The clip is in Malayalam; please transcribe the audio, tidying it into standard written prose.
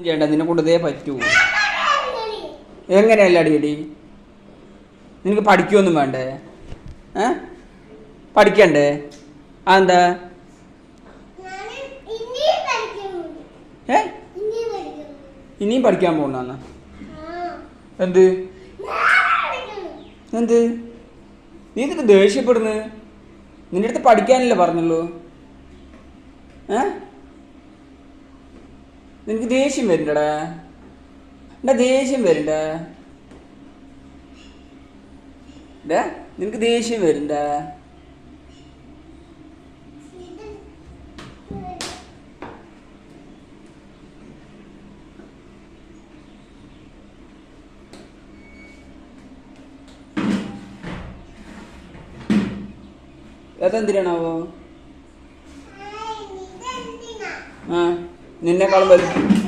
ചെയ്യണ്ട, നിന്നെ കൊണ്ടതേ പറ്റൂ. എങ്ങനെയല്ല അടിയടി? നിനക്ക് പഠിക്കൊന്നും വേണ്ടേ? പഠിക്കണ്ടേ? അതെന്താ? ഇനിയും പഠിക്കാൻ പോകണ്ടെന്ന്? എന്ത് എന്ത് നീ ഇതിന് ദേഷ്യപ്പെടുന്നു? നിന്റെ അടുത്ത് പഠിക്കാനല്ലേ പറഞ്ഞുള്ളൂ. നിനക്ക് ദേഷ്യം വരണ്ടടാ. എന്താ ദേഷ്യം വരണ്ട? നിനക്ക് ദേഷ്യം വരണ്ട? അതെന്തിനാണാവോ? നിന്നെക്കാളും വലുത്